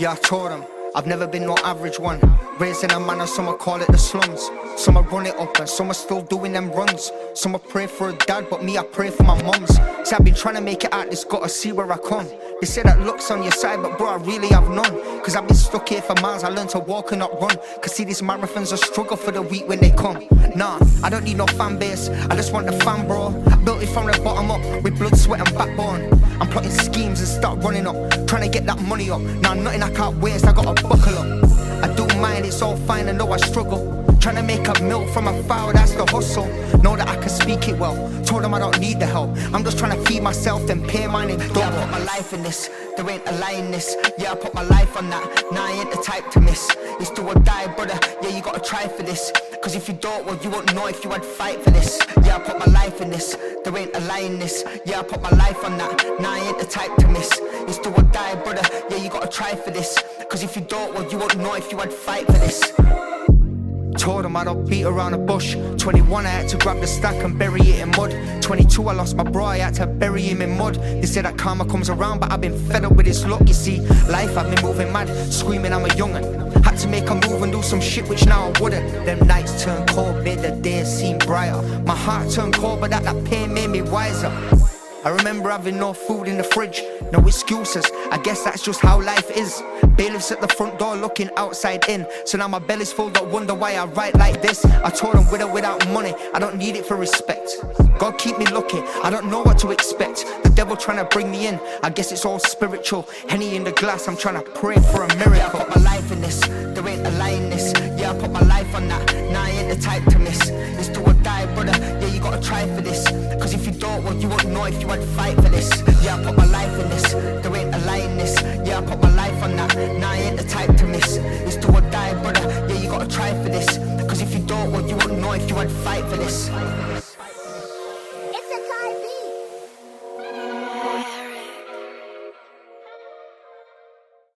Yeah, I told them I've never been no average one. Raised in a manor, some call it the slums. Some run it up and some are still doing them runs. Some pray for a dad, but me I pray for my mums. See, I've been trying to make it out this, gotta see where I come. They say that luck's on your side, but bro, I really have none. Cause I've been stuck here for miles, I learned to walk and not run. Cause see, these marathons a struggle for the week when they come. Nah, I don't need no fan base, I just want the fan, bro. I built it from the bottom up, with blood, sweat and backbone. I'm plotting schemes and start running up, trying to get that money up. Now nothing I can't waste, I gotta buckle up. I do mind, it's all fine, I know I struggle. Trying to make a meal from a foul, that's the hustle. Know that I can speak it well, told them I don't need the help. I'm just trying to feed myself, then pay mine in dough. Yeah, I put my life in this, there ain't a lie in this. Yeah, I put my life on that, nah I ain't the type to miss. It's do or die, brother, yeah you gotta try for this. Cause if you don't, well you won't know if you had fight for this. Yeah, I put my life in this, there ain't a lie in this. Yeah, I put my life on that, nah I ain't the type to miss. It's do or die, brother, yeah you gotta try for this. Cause if you don't, well you won't know if you had fight for this. Told them I don't beat around the bush. 21 I had to grab the stack and bury it in mud. 22 I lost my bro, I had to bury him in mud. They say that karma comes around, but I've been fed up with this luck. You see, life I've been moving mad, screaming I'm a young'un. Had to make a move and do some shit which now I wouldn't. Them nights turned cold, made the days seem brighter. My heart turned cold, but that pain made me wiser. I remember having no food in the fridge, no excuses, I guess that's just how life is. Bailiffs at the front door looking outside in. So now my belly's full, don't wonder why I write like this. I told them with or without money, I don't need it for respect. God keep me lucky, I don't know what to expect. The devil trying to bring me in, I guess it's all spiritual. Henny in the glass, I'm trying to pray for a miracle. Yeah, I put my life in this, there ain't a lie in this. Yeah, I put my life on that, nah I ain't the type to miss. It's do or die, brother, yeah you gotta try for this. Cause if you don't, well you won't know if you had fight for this. Yeah, I put my life in this, there ain't a lie in this. Yeah, I put my life on that, nah I ain't the type to miss. It's do or die, brother, yeah you gotta try for this. Cause if you don't, well you won't know if you had fight for this. It's a Kai beat.